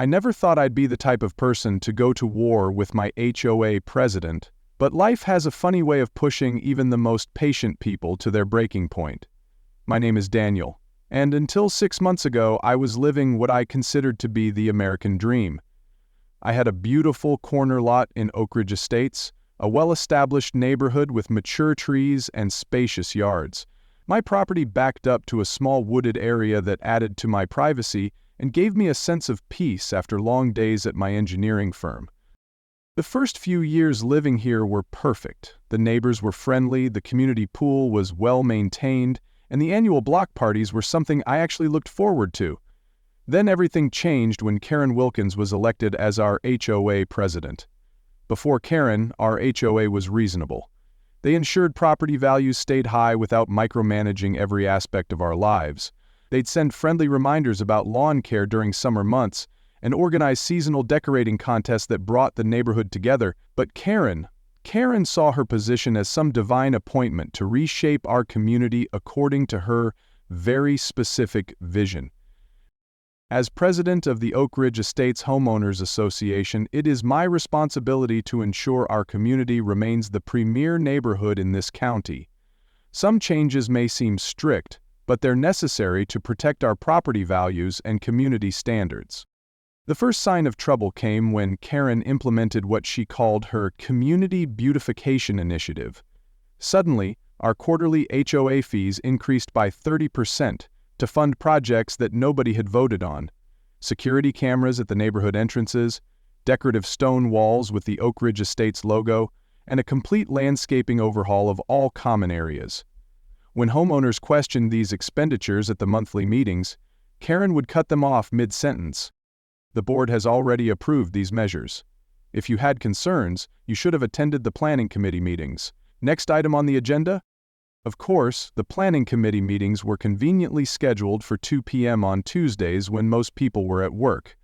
I never thought I'd be the type of person to go to war with my HOA president, but life has a funny way of pushing even the most patient people to their breaking point. My name is Daniel, and until 6 months ago I was living what I considered to be the American dream. I had a beautiful corner lot in Oak Ridge Estates, a well-established neighborhood with mature trees and spacious yards. My property backed up to a small wooded area that added to my privacy and gave me a sense of peace after long days at my engineering firm. The first few years living here were perfect. The neighbors were friendly, the community pool was well maintained, and the annual block parties were something I actually looked forward to. Then everything changed when Karen Wilkins was elected as our HOA president. Before Karen, our HOA was reasonable. They ensured property values stayed high without micromanaging every aspect of our lives. They'd send friendly reminders about lawn care during summer months and organize seasonal decorating contests that brought the neighborhood together. But Karen saw her position as some divine appointment to reshape our community according to her very specific vision. As president of the Oak Ridge Estates Homeowners Association, it is my responsibility to ensure our community remains the premier neighborhood in this county. Some changes may seem strict, but they're necessary to protect our property values and community standards. The first sign of trouble came when Karen implemented what she called her Community Beautification Initiative. Suddenly, our quarterly HOA fees increased by 30% to fund projects that nobody had voted on. Security cameras at the neighborhood entrances, decorative stone walls with the Oak Ridge Estates logo, and a complete landscaping overhaul of all common areas. When homeowners questioned these expenditures at the monthly meetings, Karen would cut them off mid-sentence. The board has already approved these measures. If you had concerns, you should have attended the planning committee meetings. Next item on the agenda? Of course, the planning committee meetings were conveniently scheduled for 2 p.m. on Tuesdays when most people were at work.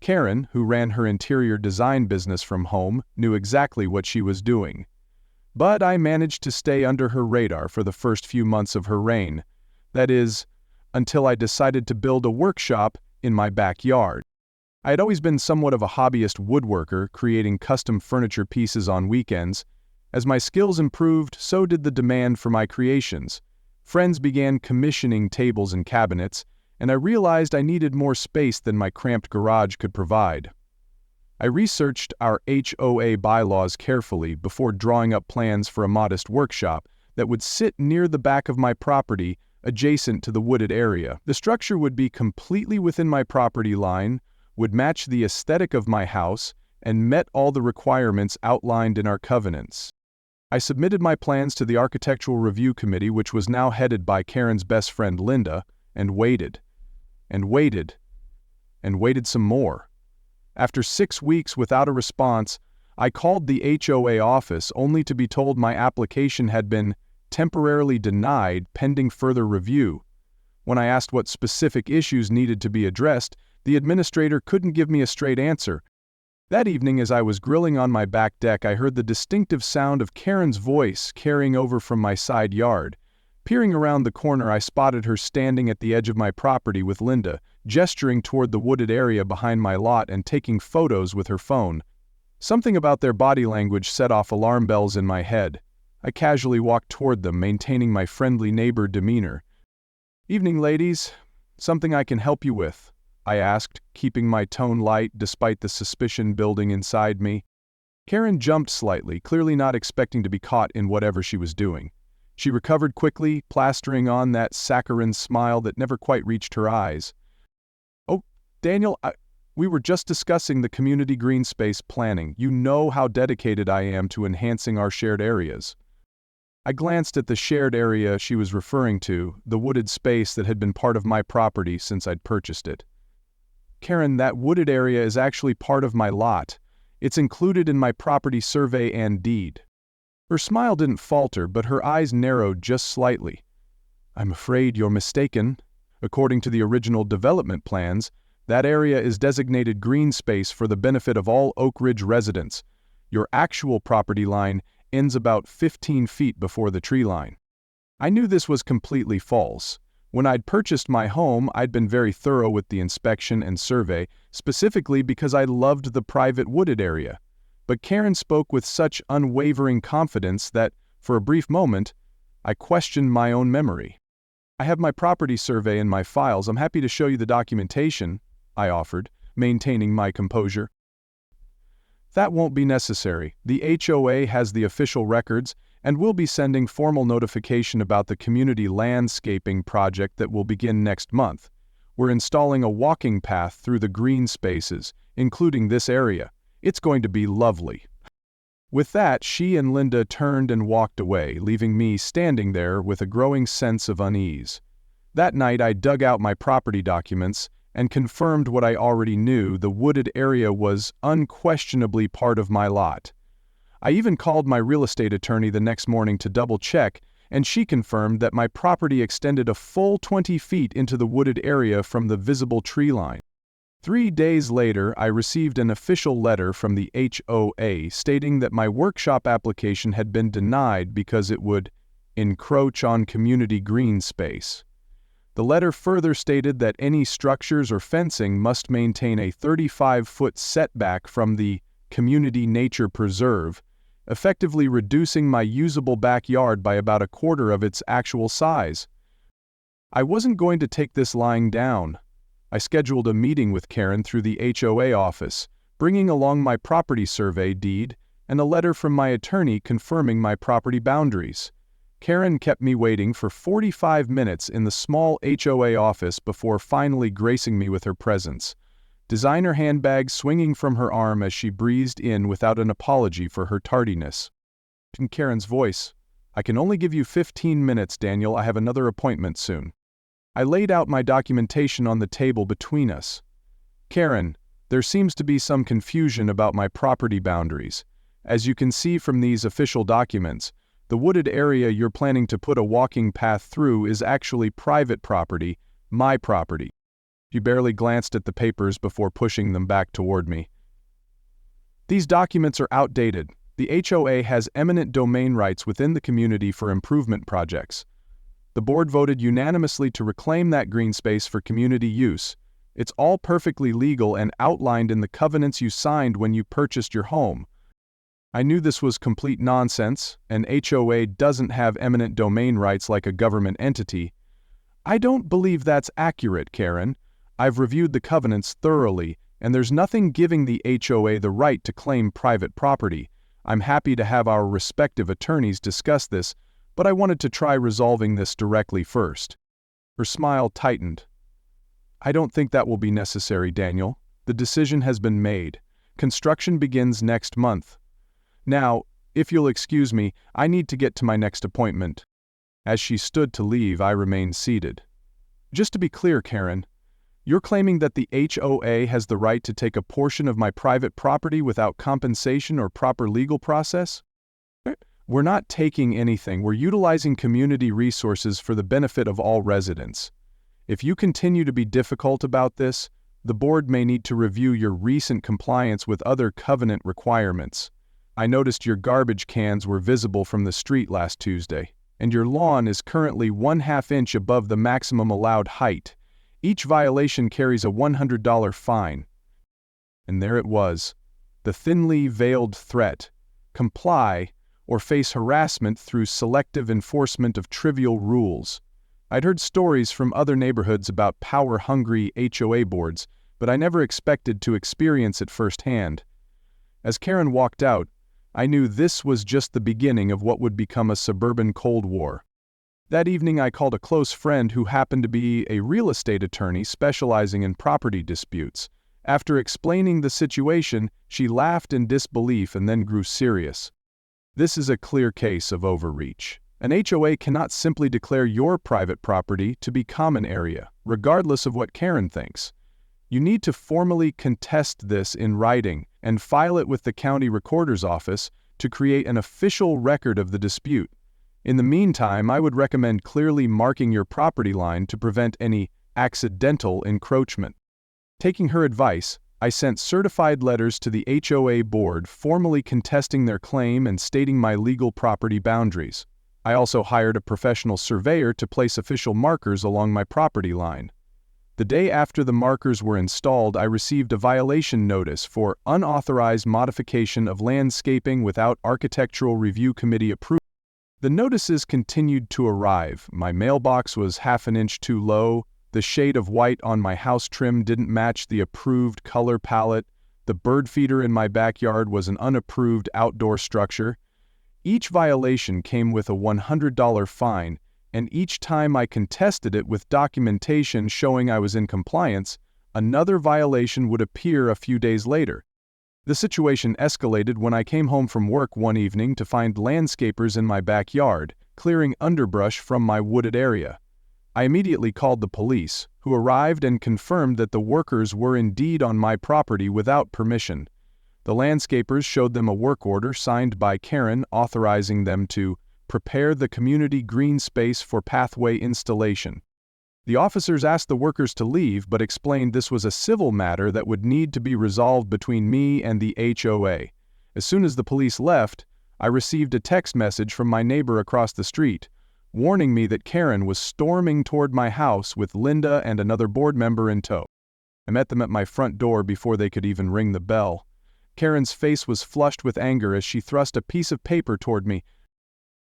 Karen, who ran her interior design business from home, knew exactly what she was doing. But I managed to stay under her radar for the first few months of her reign. That is, until I decided to build a workshop in my backyard. I had always been somewhat of a hobbyist woodworker, creating custom furniture pieces on weekends. As my skills improved, so did the demand for my creations. Friends began commissioning tables and cabinets, and I realized I needed more space than my cramped garage could provide. I researched our HOA bylaws carefully before drawing up plans for a modest workshop that would sit near the back of my property, adjacent to the wooded area. The structure would be completely within my property line, would match the aesthetic of my house, and met all the requirements outlined in our covenants. I submitted my plans to the Architectural Review Committee, which was now headed by Karen's best friend Linda, and waited, and waited, and waited some more. After 6 weeks without a response, I called the HOA office only to be told my application had been temporarily denied pending further review. When I asked what specific issues needed to be addressed, the administrator couldn't give me a straight answer. That evening, as I was grilling on my back deck, I heard the distinctive sound of Karen's voice carrying over from my side yard. Peering around the corner, I spotted her standing at the edge of my property with Linda, gesturing toward the wooded area behind my lot and taking photos with her phone. Something about their body language set off alarm bells in my head. I casually walked toward them, maintaining my friendly neighbor demeanor. "Evening, ladies. Something I can help you with?" I asked, keeping my tone light despite the suspicion building inside me. Karen jumped slightly, clearly not expecting to be caught in whatever she was doing. She recovered quickly, plastering on that saccharine smile that never quite reached her eyes. "Oh, Daniel, we were just discussing the community green space planning. You know how dedicated I am to enhancing our shared areas." I glanced at the shared area she was referring to, the wooded space that had been part of my property since I'd purchased it. "Karen, that wooded area is actually part of my lot. It's included in my property survey and deed." Her smile didn't falter, but her eyes narrowed just slightly. "I'm afraid you're mistaken. According to the original development plans, that area is designated green space for the benefit of all Oak Ridge residents. Your actual property line ends about 15 feet before the tree line." I knew this was completely false. When I'd purchased my home, I'd been very thorough with the inspection and survey, specifically because I loved the private wooded area. But Karen spoke with such unwavering confidence that, for a brief moment, I questioned my own memory. "I have my property survey in my files. I'm happy to show you the documentation," I offered, maintaining my composure. "That won't be necessary. The HOA has the official records, and we'll be sending formal notification about the community landscaping project that will begin next month. We're installing a walking path through the green spaces, including this area. It's going to be lovely." With that, she and Linda turned and walked away, leaving me standing there with a growing sense of unease. That night, I dug out my property documents and confirmed what I already knew: the wooded area was unquestionably part of my lot. I even called my real estate attorney the next morning to double-check, and she confirmed that my property extended a full 20 feet into the wooded area from the visible tree line. 3 days later, I received an official letter from the HOA stating that my workshop application had been denied because it would encroach on community green space. The letter further stated that any structures or fencing must maintain a 35-foot setback from the community nature preserve, effectively reducing my usable backyard by about a quarter of its actual size. I wasn't going to take this lying down. I scheduled a meeting with Karen through the HOA office, bringing along my property survey deed and a letter from my attorney confirming my property boundaries. Karen kept me waiting for 45 minutes in the small HOA office before finally gracing me with her presence, designer handbag swinging from her arm as she breezed in without an apology for her tardiness. In Karen's voice, "I can only give you 15 minutes, Daniel. I have another appointment soon." I laid out my documentation on the table between us. "Karen, there seems to be some confusion about my property boundaries. As you can see from these official documents, the wooded area you're planning to put a walking path through is actually private property, my property." She barely glanced at the papers before pushing them back toward me. "These documents are outdated. The HOA has eminent domain rights within the community for improvement projects. The board voted unanimously to reclaim that green space for community use. It's all perfectly legal and outlined in the covenants you signed when you purchased your home." I knew this was complete nonsense. An HOA doesn't have eminent domain rights like a government entity. "I don't believe that's accurate, Karen. I've reviewed the covenants thoroughly, and there's nothing giving the HOA the right to claim private property. I'm happy to have our respective attorneys discuss this, but I wanted to try resolving this directly first." Her smile tightened. "I don't think that will be necessary, Daniel. The decision has been made. Construction begins next month. Now, if you'll excuse me, I need to get to my next appointment." As she stood to leave, I remained seated. "Just to be clear, Karen, you're claiming that the HOA has the right to take a portion of my private property without compensation or proper legal process?" "We're not taking anything. We're utilizing community resources for the benefit of all residents. If you continue to be difficult about this, the board may need to review your recent compliance with other covenant requirements. I noticed your garbage cans were visible from the street last Tuesday, and your lawn is currently 1/2 inch above the maximum allowed height. Each violation carries a $100 fine." And there it was, the thinly veiled threat: comply or face harassment through selective enforcement of trivial rules. I'd heard stories from other neighborhoods about power-hungry HOA boards, but I never expected to experience it firsthand. As Karen walked out, I knew this was just the beginning of what would become a suburban Cold War. That evening, I called a close friend who happened to be a real estate attorney specializing in property disputes. After explaining the situation, she laughed in disbelief and then grew serious. "This is a clear case of overreach. An HOA cannot simply declare your private property to be common area, regardless of what Karen thinks. You need to formally contest this in writing and file it with the county recorder's office to create an official record of the dispute. In the meantime, I would recommend clearly marking your property line to prevent any accidental encroachment." Taking her advice, I sent certified letters to the HOA board formally contesting their claim and stating my legal property boundaries. I also hired a professional surveyor to place official markers along my property line. The day after the markers were installed, I received a violation notice for unauthorized modification of landscaping without Architectural Review Committee approval. The notices continued to arrive. My mailbox was half an inch too low. The shade of white on my house trim didn't match the approved color palette. The bird feeder in my backyard was an unapproved outdoor structure. Each violation came with a $100 fine, and each time I contested it with documentation showing I was in compliance, another violation would appear a few days later. The situation escalated when I came home from work one evening to find landscapers in my backyard, clearing underbrush from my wooded area. I immediately called the police, who arrived and confirmed that the workers were indeed on my property without permission. The landscapers showed them a work order signed by Karen authorizing them to prepare the community green space for pathway installation. The officers asked the workers to leave but explained this was a civil matter that would need to be resolved between me and the HOA. As soon as the police left, I received a text message from my neighbor across the street, warning me that Karen was storming toward my house with Linda and another board member in tow. I met them at my front door before they could even ring the bell. Karen's face was flushed with anger as she thrust a piece of paper toward me.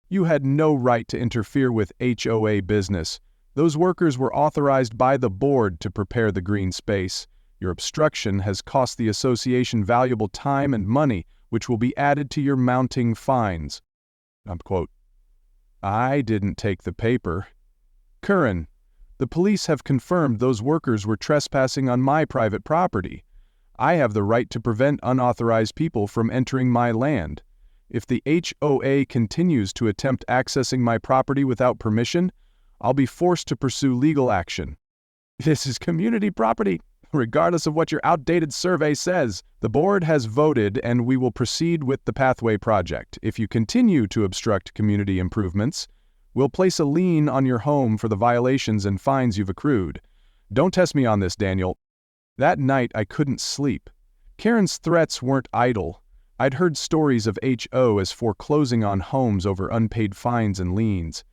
"You had no right to interfere with HOA business. Those workers were authorized by the board to prepare the green space. Your obstruction has cost the association valuable time and money, which will be added to your mounting fines." Unquote. I didn't take the paper. "Curran, the police have confirmed those workers were trespassing on my private property. I have the right to prevent unauthorized people from entering my land. If the HOA continues to attempt accessing my property without permission, I'll be forced to pursue legal action. This is community property, regardless of what your outdated survey says. The board has voted and we will proceed with the pathway project. If you continue to obstruct community improvements, we'll place a lien on your home for the violations and fines you've accrued. Don't test me on this, Daniel." That night I couldn't sleep. Karen's threats weren't idle. I'd heard stories of HOAs foreclosing on homes over unpaid fines and liens.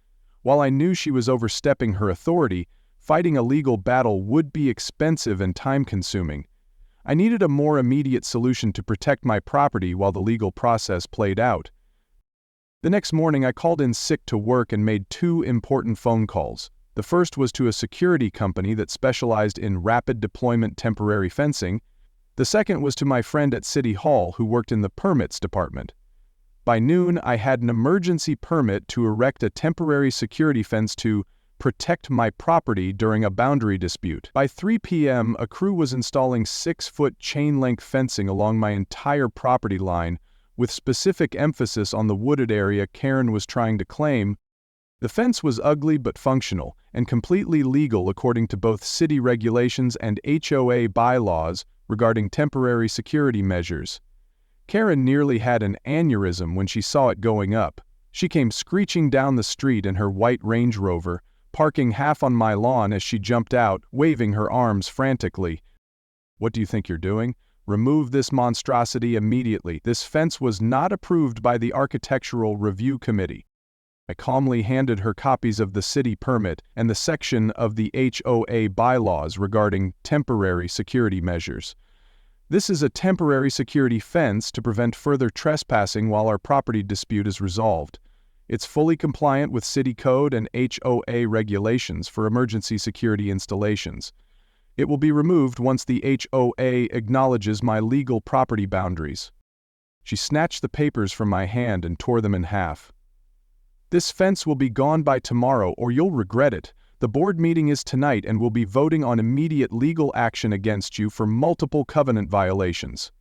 While I knew she was overstepping her authority, fighting a legal battle would be expensive and time-consuming. I needed a more immediate solution to protect my property while the legal process played out. The next morning I called in sick to work and made two important phone calls. The first was to a security company that specialized in rapid deployment temporary fencing. The second was to my friend at City Hall who worked in the permits department. By noon, I had an emergency permit to erect a temporary security fence to protect my property during a boundary dispute. By 3 p.m., a crew was installing 6-foot chain-link fencing along my entire property line, with specific emphasis on the wooded area Karen was trying to claim. The fence was ugly but functional, and completely legal according to both city regulations and HOA bylaws regarding temporary security measures. Karen nearly had an aneurysm when she saw it going up. She came screeching down the street in her white Range Rover, parking half on my lawn as she jumped out, waving her arms frantically. "What do you think you're doing? Remove this monstrosity immediately. This fence was not approved by the Architectural Review Committee." I calmly handed her copies of the city permit and the section of the HOA bylaws regarding temporary security measures. "This is a temporary security fence to prevent further trespassing while our property dispute is resolved. It's fully compliant with city code and HOA regulations for emergency security installations. It will be removed once the HOA acknowledges my legal property boundaries." She snatched the papers from my hand and tore them in half. "This fence will be gone by tomorrow or you'll regret it. The board meeting is tonight and we'll be voting on immediate legal action against you for multiple covenant violations."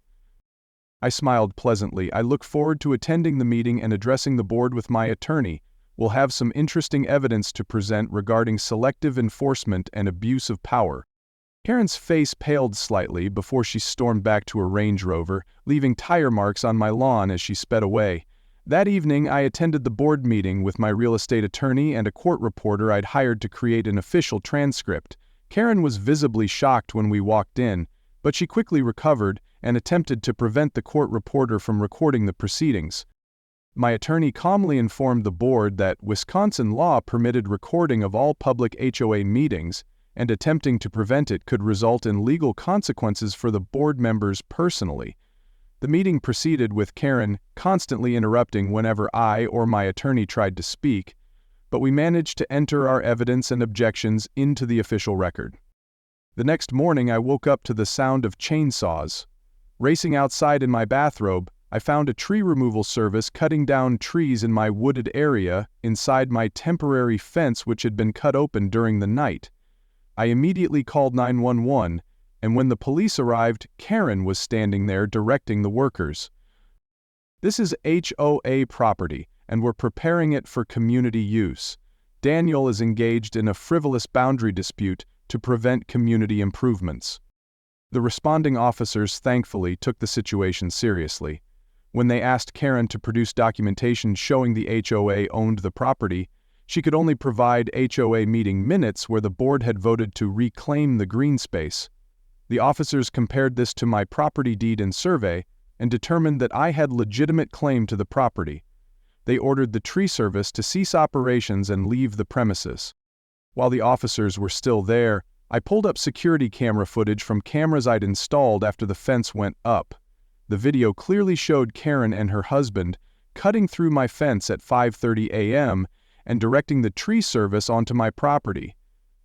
I smiled pleasantly. "I look forward to attending the meeting and addressing the board with my attorney. We'll have some interesting evidence to present regarding selective enforcement and abuse of power." Karen's face paled slightly before she stormed back to her Range Rover, leaving tire marks on my lawn as she sped away. That evening, I attended the board meeting with my real estate attorney and a court reporter I'd hired to create an official transcript. Karen was visibly shocked when we walked in, but she quickly recovered and attempted to prevent the court reporter from recording the proceedings. My attorney calmly informed the board that Wisconsin law permitted recording of all public HOA meetings, and attempting to prevent it could result in legal consequences for the board members personally. The meeting proceeded with Karen constantly interrupting whenever I or my attorney tried to speak, but we managed to enter our evidence and objections into the official record. The next morning I woke up to the sound of chainsaws. Racing outside in my bathrobe, I found a tree removal service cutting down trees in my wooded area inside my temporary fence which had been cut open during the night. I immediately called 911, and when the police arrived, Karen was standing there directing the workers. This is HOA property, and we're preparing it for community use. Daniel is engaged in a frivolous boundary dispute to prevent community improvements. The responding officers thankfully took the situation seriously. When they asked Karen to produce documentation showing the HOA owned the property, she could only provide HOA meeting minutes where the board had voted to reclaim the green space. The officers compared this to my property deed and survey and determined that I had legitimate claim to the property. They ordered the tree service to cease operations and leave the premises. While the officers were still there, I pulled up security camera footage from cameras I'd installed after the fence went up. The video clearly showed Karen and her husband cutting through my fence at 5:30 a.m. and directing the tree service onto my property.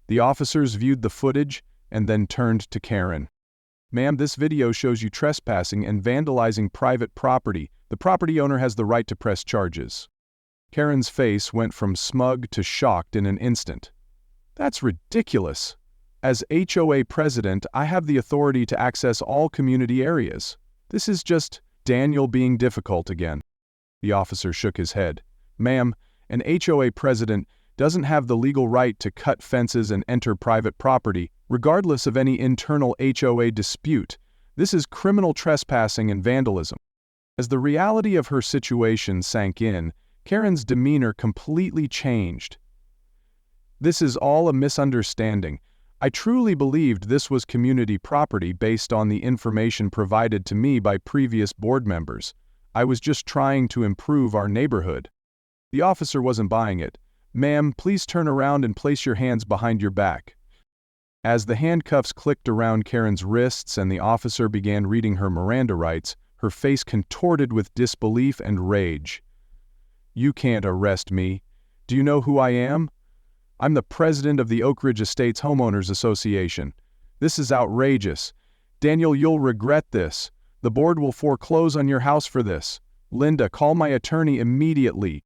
The officers viewed the footage and then turned to Karen. "Ma'am, this video shows you trespassing and vandalizing private property. The property owner has the right to press charges." Karen's face went from smug to shocked in an instant. "That's ridiculous. As HOA president, I have the authority to access all community areas. This is just Daniel being difficult again." The officer shook his head. "Ma'am, an HOA president doesn't have the legal right to cut fences and enter private property, regardless of any internal HOA dispute. This is criminal trespassing and vandalism." As the reality of her situation sank in, Karen's demeanor completely changed. "This is all a misunderstanding. I truly believed this was community property based on the information provided to me by previous board members. I was just trying to improve our neighborhood." The officer wasn't buying it. "Ma'am, please turn around and place your hands behind your back." As the handcuffs clicked around Karen's wrists and the officer began reading her Miranda rights, her face contorted with disbelief and rage. "You can't arrest me. Do you know who I am? I'm the president of the Oak Ridge Estates Homeowners Association. This is outrageous. Daniel, you'll regret this. The board will foreclose on your house for this. Linda, call my attorney immediately."